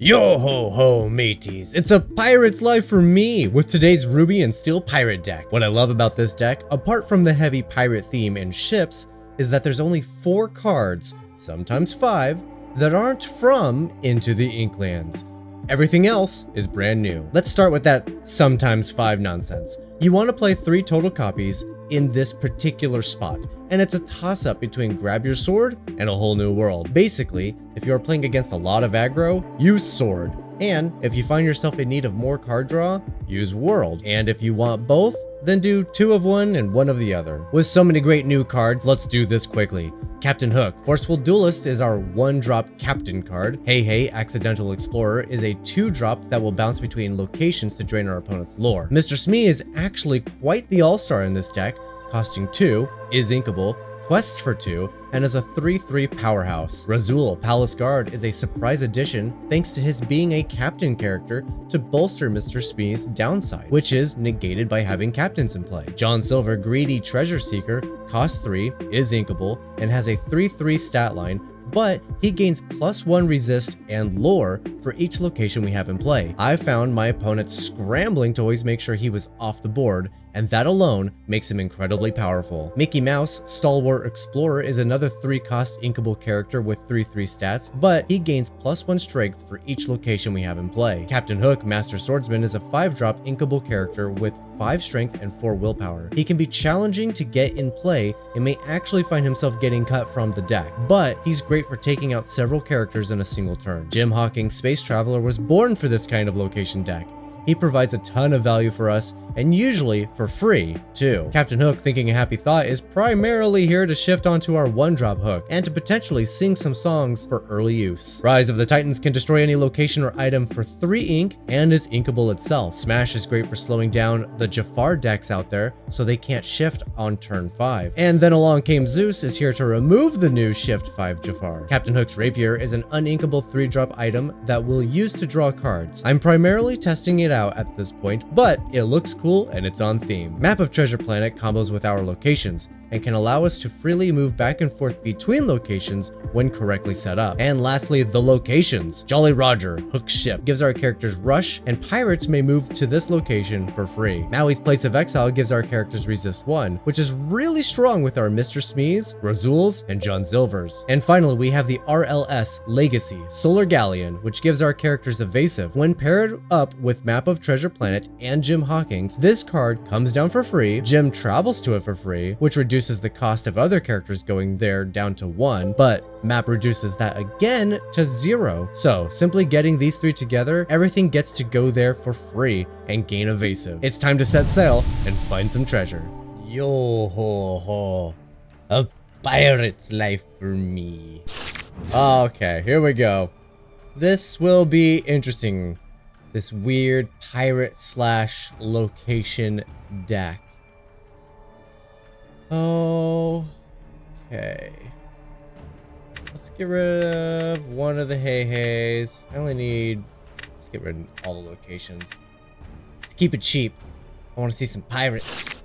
Yo ho ho mateys, it's a pirate's life for me with today's Ruby and Steel pirate deck. What I love about this deck, apart from the heavy pirate theme and ships, is that there's only 4 cards, sometimes 5, that aren't from Into the Inklands. Everything else is brand new. Let's start with that sometimes 5 nonsense. You want to play 3 total copies in this particular spot, and it's a toss-up between grab your sword and a whole new world. Basically, if you are playing against a lot of aggro, use sword, and if you find yourself in need of more card draw, use world, and if you want both, then do 2 of one and 1 of the other. With so many great new cards, let's do this quickly. Captain Hook, Forceful Duelist, is our 1-drop captain card. Hey Hey, Accidental Explorer is a 2-drop that will bounce between locations to drain our opponent's lore. Mr. Smee is actually quite the all-star in this deck, costing 2, is inkable, quests for 2, and is a 3/3 powerhouse. Razul, Palace Guard, is a surprise addition thanks to his being a captain character to bolster Mr. Smee's downside, which is negated by having captains in play. John Silver, Greedy Treasure Seeker, costs 3, is inkable, and has a 3/3 stat line, but he gains +1 resist and lore for each location we have in play. I found my opponent scrambling to always make sure he was off the board, and that alone makes him incredibly powerful. Mickey Mouse, Stalwart Explorer, is another 3-cost inkable character with 3/3 stats, but he gains +1 strength for each location we have in play. Captain Hook, Master Swordsman, is a 5-drop inkable character with 5 strength and 4 willpower. He can be challenging to get in play and may actually find himself getting cut from the deck, but he's great for taking out several characters in a single turn. Jim Hawking, Space Traveler, was born for this kind of location deck. He provides a ton of value for us, and usually for free, too. Captain Hook, Thinking a Happy Thought, is primarily here to shift onto our 1-drop hook, and to potentially sing some songs for early use. Rise of the Titans can destroy any location or item for 3 ink, and is inkable itself. Smash is great for slowing down the Jafar decks out there, so they can't shift on turn 5. And Then Along Came Zeus is here to remove the new Shift 5 Jafar. Captain Hook's Rapier is an uninkable 3-drop item that we'll use to draw cards. I'm primarily testing it out at this point, but it looks cool and it's on theme. Map of Treasure Planet combos with our locations and can allow us to freely move back and forth between locations when correctly set up. And lastly, the locations. Jolly Roger, Hook's ship, gives our characters rush, and pirates may move to this location for free. Maui's Place of Exile gives our characters resist 1, which is really strong with our Mr. Smees, Razuls, and John Silvers. And finally, we have the RLS Legacy, Solar Galleon, which gives our characters evasive. When paired up with Map of Treasure Planet and Jim Hawking's, this card comes down for free, Jim travels to it for free, which reduces the cost of other characters going there down to 1, but Map reduces that again to 0. So simply getting these 3 together, everything gets to go there for free and gain evasive. It's time to set sail and find some treasure. Yo ho ho, a pirate's life for me. Okay, here we go. This will be interesting. This weird pirate / location deck. Okay. Let's get rid of one of the Hey Heys. Let's get rid of all the locations. Let's keep it cheap. I want to see some pirates.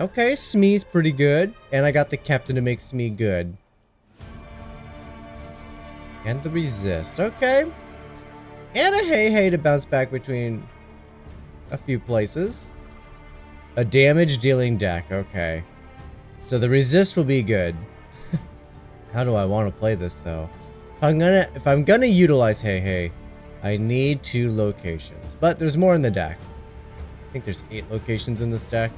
Okay, Smee's pretty good. And I got the captain to make Smee good. And the resist. Okay. And a Hey Hey to bounce back between a few places. A damage dealing deck, okay. So the resist will be good. How do I want to play this though? If I'm gonna utilize Hey Hey, I need 2 locations. But there's more in the deck. I think there's 8 locations in this deck.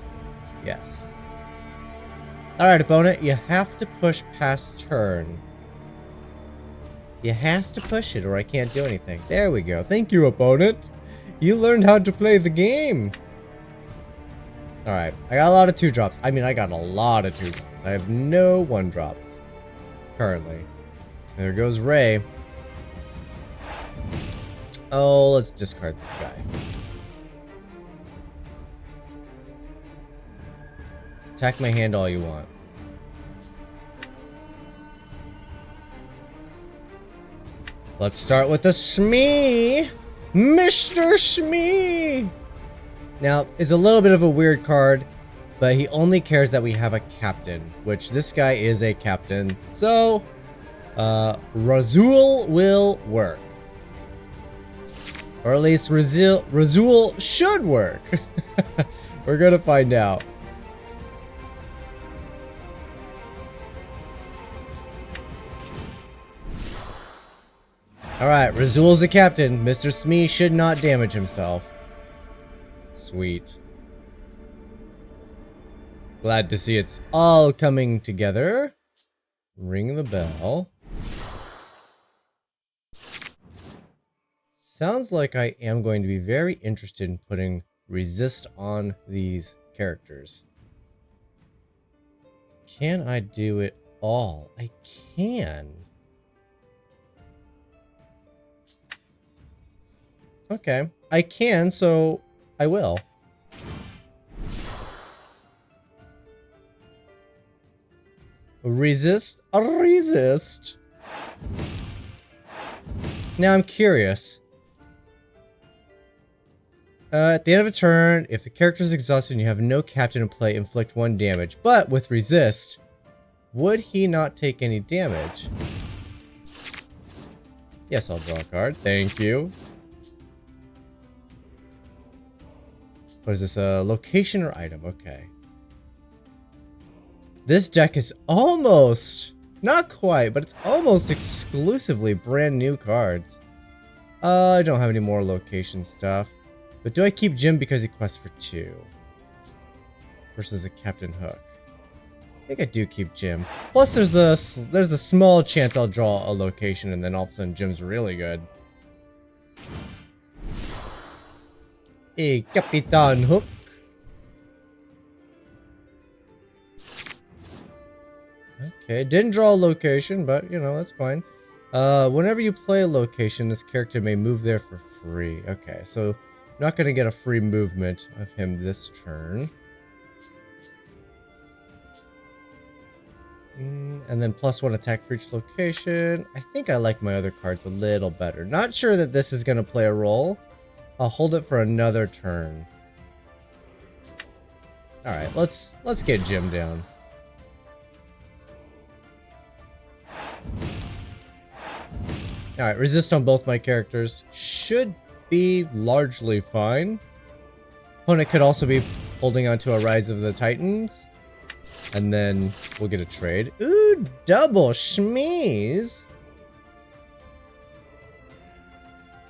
Yes. Alright, opponent, you have to push past turn. You has to push it or I can't do anything. There we go. Thank you, opponent. You learned how to play the game. Alright, I got a lot of 2-drops. I mean, I got a lot of 2-drops. I have no 1-drops currently. There goes Ray. Oh, let's discard this guy. Attack my hand all you want. Let's start with a Smee. Mr. Smee. Now, it's a little bit of a weird card, but he only cares that we have a captain, which this guy is a captain. So, Razul will work. Or at least Razul should work. We're gonna find out. Alright, Razul's a captain. Mr. Smee should not damage himself. Sweet. Glad to see it's all coming together. Ring the bell. Sounds like I am going to be very interested in putting resist on these characters. Can I do it all? I can. Okay, I can, so I will. Resist? Resist? Now I'm curious. At the end of a turn, if the character is exhausted and you have no captain in play, inflict 1 damage. But with resist, would he not take any damage? Yes, I'll draw a card. Thank you. What is this? A location or item? Okay. This deck is almost, not quite, but it's almost exclusively brand new cards. I don't have any more location stuff. But do I keep Jim because he quests for 2? Versus a Captain Hook. I think I do keep Jim. Plus there's a small chance I'll draw a location and then all of a sudden Jim's really good. Hey, Capitan Hook. Okay, didn't draw a location, but you know, that's fine. Whenever you play a location, this character may move there for free. Okay, so not gonna get a free movement of him this turn. And then +1 attack for each location. I think I like my other cards a little better. Not sure that this is gonna play a role. I'll hold it for another turn. Alright, let's get Jim down. Alright, resist on both my characters. Should be largely fine. Opponent could also be holding onto a Rise of the Titans. And then we'll get a trade. Ooh, double schmees!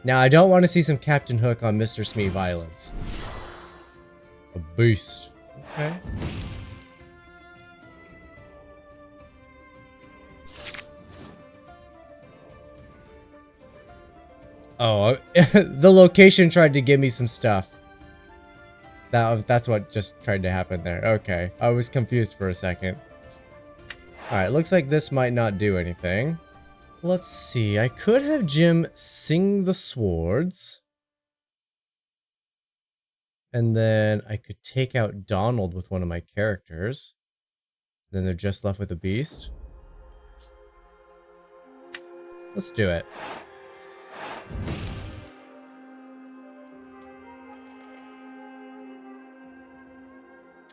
Now, I don't want to see some Captain Hook on Mr. Smee violence. A beast. Okay. Oh, the location tried to give me some stuff. That's what just tried to happen there. Okay, I was confused for a second. Alright, looks like this might not do anything. Let's see, I could have Jim sing the swords. And then I could take out Donald with one of my characters. Then they're just left with a beast. Let's do it.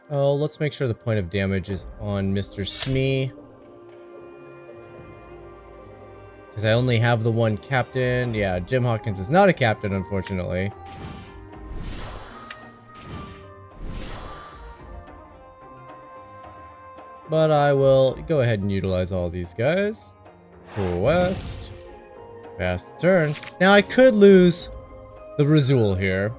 Oh, let's make sure the point of damage is on Mr. Smee. Because I only have the one captain. Yeah, Jim Hawkins is not a captain, unfortunately. But I will go ahead and utilize all these guys. West. Pass the turn. Now I could lose the Razul here.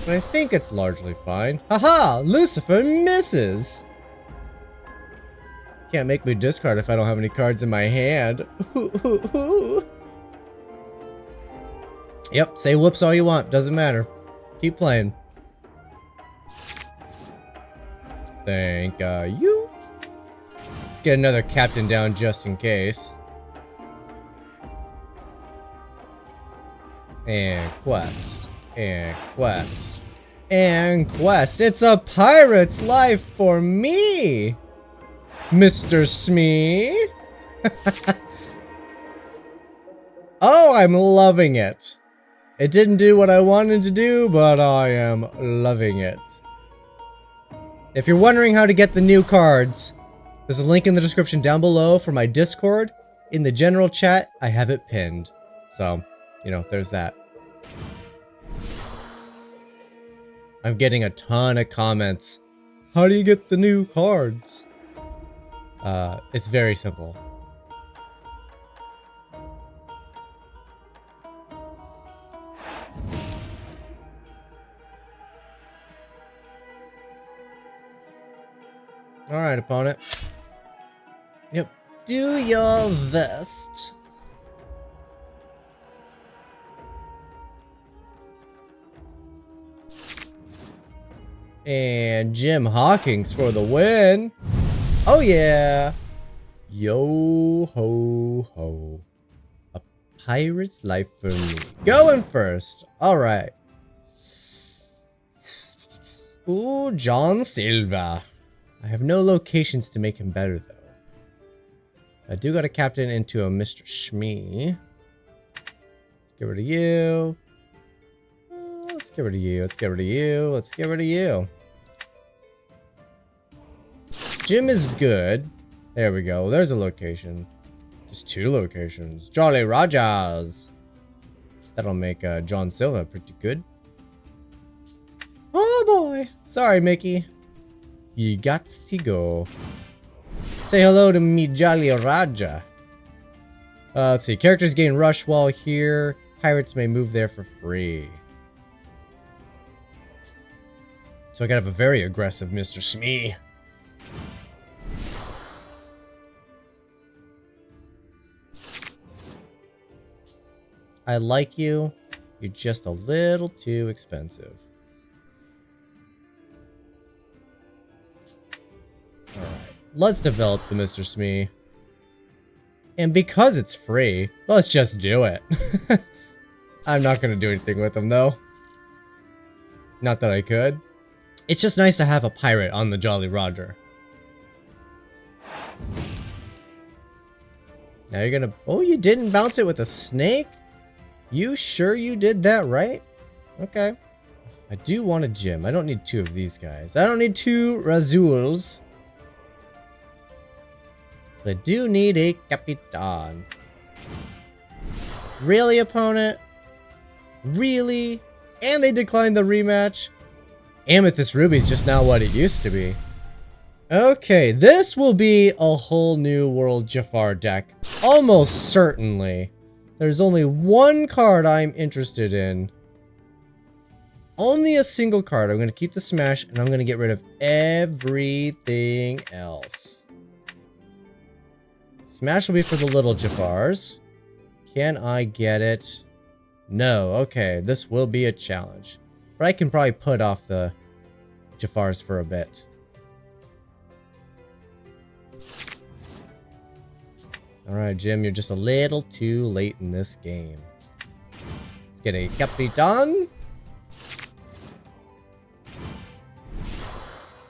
But I think it's largely fine. Haha! Lucifer misses! Can't make me discard if I don't have any cards in my hand. Yep, say whoops all you want. Doesn't matter. Keep playing. Thank you. Let's get another captain down just in case. And quest. And quest. And quest. It's a pirate's life for me! Mr. Smee. Oh, I'm loving it. It didn't do what I wanted to do, but I am loving it. If you're wondering how to get the new cards, There's a link in the description down below for my Discord. In the general chat, I have it pinned. So, you know, there's that. I'm getting a ton of comments. How do you get the new cards? It's very simple. Alright, opponent. Yep. Do your best. And Jim Hawkins for the win. Oh yeah. Yo ho ho. A pirate's life for me. Going first. Alright. Ooh, John Silva. I have no locations to make him better though. I do got a captain into a Mr. Shmee. Let's get rid of you. Let's get rid of you. Let's get rid of you. Let's get rid of you. Jim is good. There we go. There's a location. Just 2 locations. Jolly Rajas. That'll make John Silva pretty good. Oh boy. Sorry, Mickey. You got to go. Say hello to me, Jolly Raja. Let's see. Characters gain rush while here. Pirates may move there for free. So I gotta have a very aggressive Mr. Shmee. I like you. You're just a little too expensive. Alright. Let's develop the Mr. Shmee. And because it's free, let's just do it. I'm not gonna do anything with him though. Not that I could. It's just nice to have a pirate on the Jolly Roger. Now you're gonna... Oh, you didn't bounce it with a snake? You sure you did that right? Okay. I do want a gym. I don't need 2 of these guys. I don't need 2 Razuls. But I do need a Capitan. Really, opponent? Really? And they declined the rematch? Amethyst Ruby is just not what it used to be. Okay, this will be a whole new World Jafar deck. Almost certainly. There's only one card I'm interested in. Only a single card. I'm going to keep the Smash, and I'm going to get rid of everything else. Smash will be for the little Jafars. Can I get it? No. Okay, this will be a challenge. But I can probably put off the Jafars for a bit. Alright, Jim, you're just a little too late in this game. Let's get a Capitan.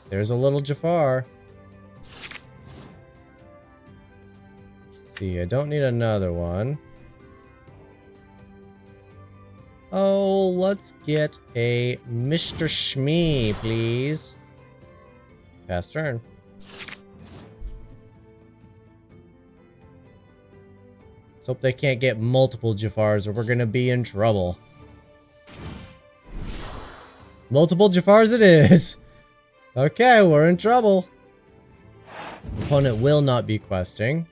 There's a little Jafar. Let's see, I don't need another one. Oh, let's get a Mr. Shmee, please. Pass turn. Let's hope they can't get multiple Jafars or we're gonna be in trouble. Multiple Jafars it is! Okay, we're in trouble. Opponent will not be questing.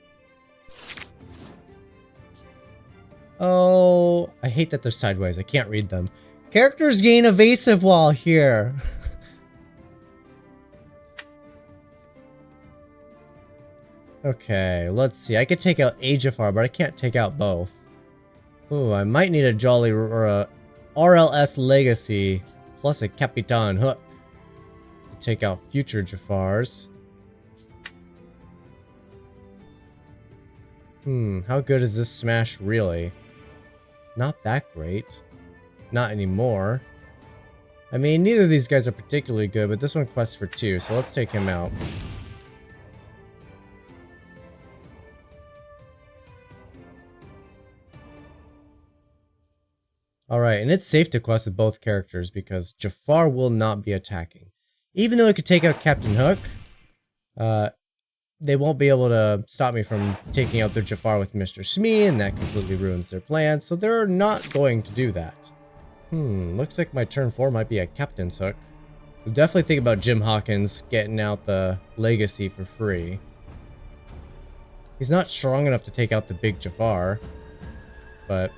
Oh, I hate that they're sideways. I can't read them. Characters gain evasive while here. Okay, let's see. I could take out a Jafar, but I can't take out both. Ooh, I might need a Jolly or a RLS Legacy plus a Capitan Hook to take out future Jafars. How good is this Smash really? Not that great. Not anymore. I mean, neither of these guys are particularly good, but this one quests for 2, so let's take him out. Alright, and it's safe to quest with both characters because Jafar will not be attacking. Even though it could take out Captain Hook, they won't be able to stop me from taking out their Jafar with Mr. Smee, and that completely ruins their plans, so they're not going to do that. Looks like my turn 4 might be a Captain's Hook. So definitely think about Jim Hawkins getting out the Legacy for free. He's not strong enough to take out the big Jafar, but...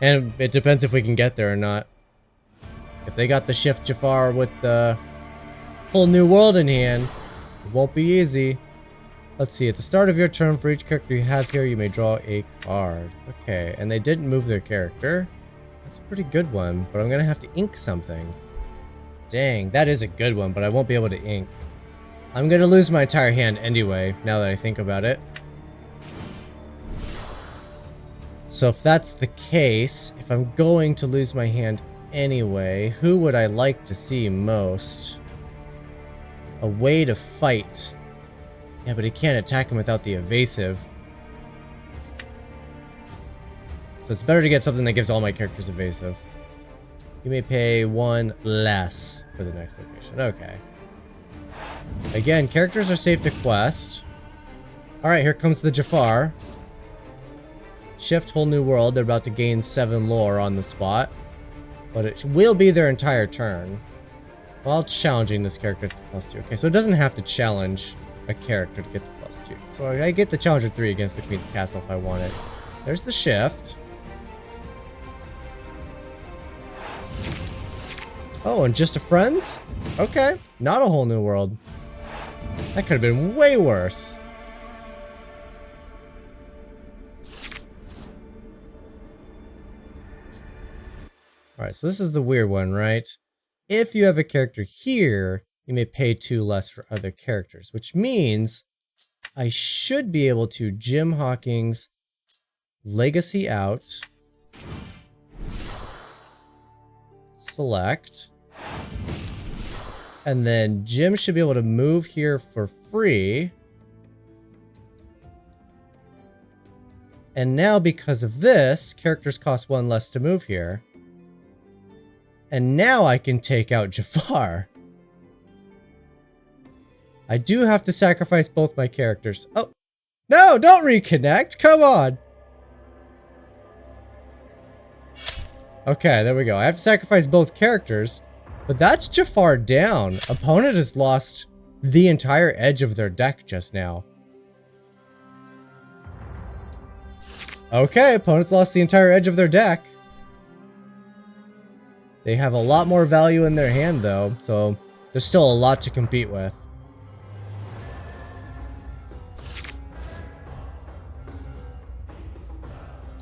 And it depends if we can get there or not. If they got the Shift Jafar with the whole new world in hand, it won't be easy. Let's see, at the start of your turn, for each character you have here, you may draw a card. Okay, and they didn't move their character. That's a pretty good one, but I'm gonna have to ink something. Dang, that is a good one, but I won't be able to ink. I'm gonna lose my entire hand anyway, now that I think about it. So if that's the case, if I'm going to lose my hand anyway, who would I like to see most? A way to fight. Yeah, but he can't attack him without the evasive. So it's better to get something that gives all my characters evasive. You may pay 1 less for the next location. Okay. Again, characters are safe to quest. Alright, here comes the Jafar. Shift whole new world. They're about to gain 7 lore on the spot. But it will be their entire turn. While challenging this character to +2. Okay, so it doesn't have to challenge a character to get to +2. So I get the challenger 3 against the Queen's Castle if I want it. There's the shift. Oh, and just a friends? Okay, not a whole new world. That could have been way worse. Alright, so this is the weird one, right? If you have a character here, you may pay 2 less for other characters, which means I should be able to Jim Hawkins Legacy out, select, and then Jim should be able to move here for free. And now because of this, characters cost 1 less to move here. And now I can take out Jafar. I do have to sacrifice both my characters. Oh, no, don't reconnect. Come on. Okay, there we go. I have to sacrifice both characters, but that's Jafar down. Opponent has lost the entire edge of their deck just now. Okay, opponent's lost the entire edge of their deck. They have a lot more value in their hand though, so there's still a lot to compete with.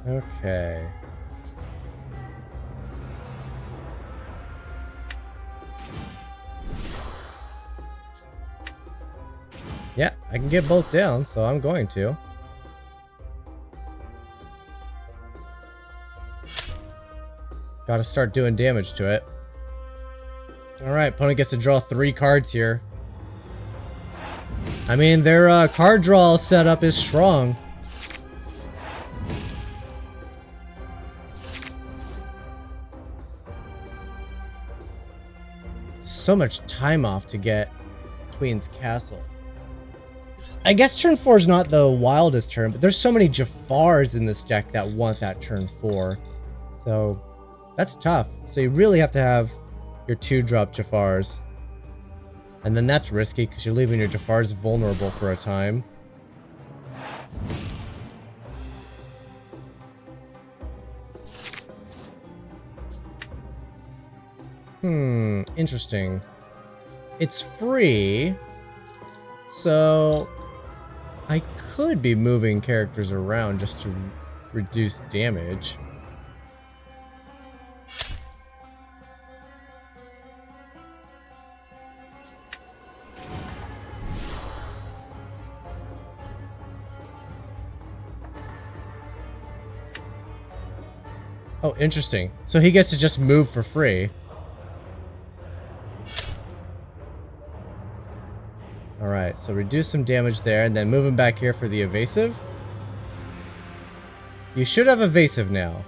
Okay. Yeah, I can get both down, so I'm going to. Gotta start doing damage to it. Alright, opponent gets to draw 3 cards here. I mean, their card draw setup is strong. So much time off to get Queen's Castle. I guess turn 4 is not the wildest turn, but there's so many Jafars in this deck that want that turn 4. So that's tough. So you really have to have your 2-drop Jafars. And then that's risky because you're leaving your Jafars vulnerable for a time. Interesting. It's free, so I could be moving characters around just to reduce damage. Oh, interesting. So he gets to just move for free. Alright, so reduce some damage there, and then move him back here for the evasive. You should have evasive now.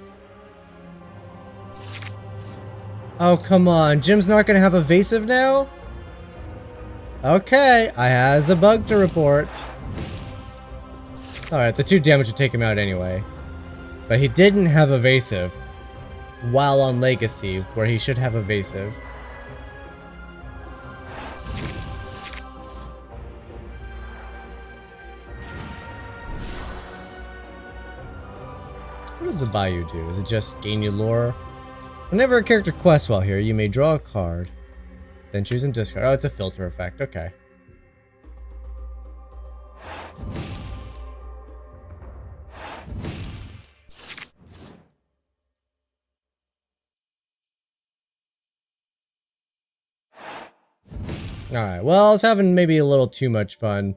Oh, come on. Jim's not gonna have evasive now? Okay, I has a bug to report. Alright, the 2 damage would take him out anyway. But he didn't have evasive while on Legacy, where he should have evasive. What does the Bayou do? Is it just gain you lore? Whenever a character quests while here, you may draw a card, then choose and discard. Oh, it's a filter effect. Okay. Alright, well, I was having maybe a little too much fun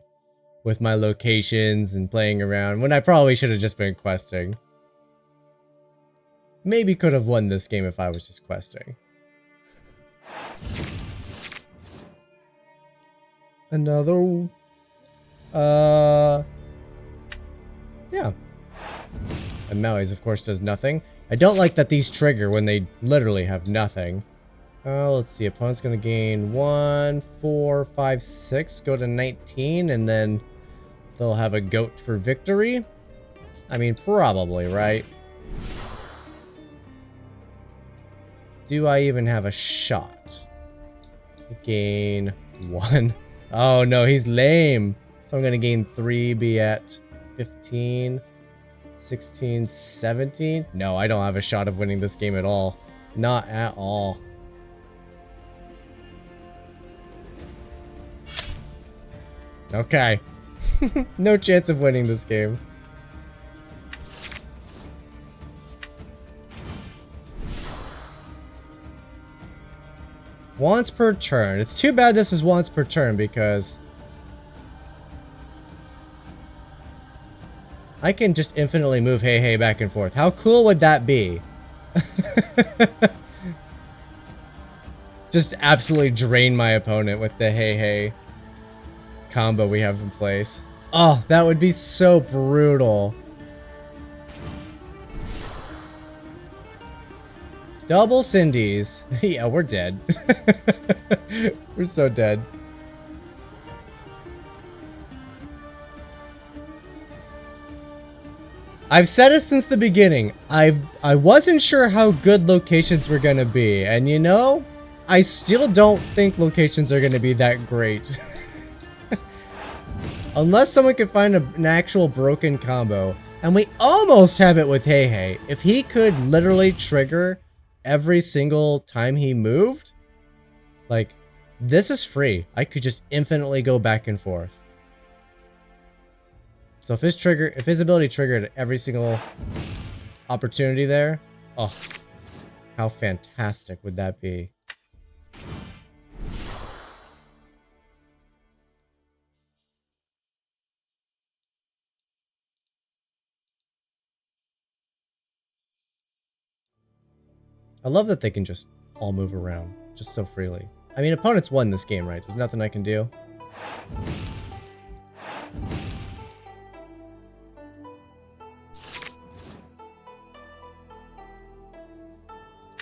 with my locations and playing around when I probably should have just been questing. Maybe could have won this game if I was just questing. Another... yeah. And Mateys, of course, does nothing. I don't like that these trigger when they literally have nothing. Let's see. Opponent's gonna gain 1, 4, 5, 6. Go to 19, and then they'll have a goat for victory. I mean, probably, right? Do I even have a shot? Gain 1. Oh no, he's lame. So I'm gonna gain 3, be at 15, 16, 17. No, I don't have a shot of winning this game at all. Not at all. Okay. No chance of winning this game. Once per turn. It's too bad this is once per turn because I can just infinitely move Hey Hey back and forth. How cool would that be? Just absolutely drain my opponent with the Hey Hey combo we have in place. Oh, that would be so brutal. Double Cindy's. Yeah, we're dead. We're so dead. I've said it since the beginning. I wasn't sure how good locations were gonna be, and you know, I still don't think locations are gonna be that great. Unless someone can find an actual broken combo. And we almost have it with Hey Hey. If he could literally trigger every single time he moved, like, this is free. I could just infinitely go back and forth. So if his ability triggered every single opportunity there, oh, how fantastic would that be? I love that they can just all move around just so freely. I mean, opponents won this game, right? There's nothing I can do.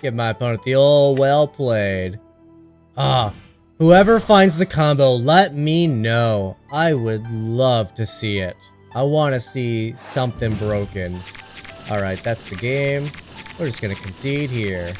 Give my opponent the old well played. Ah, whoever finds the combo, let me know. I would love to see it. I want to see something broken. Alright, that's the game. We're just gonna concede here.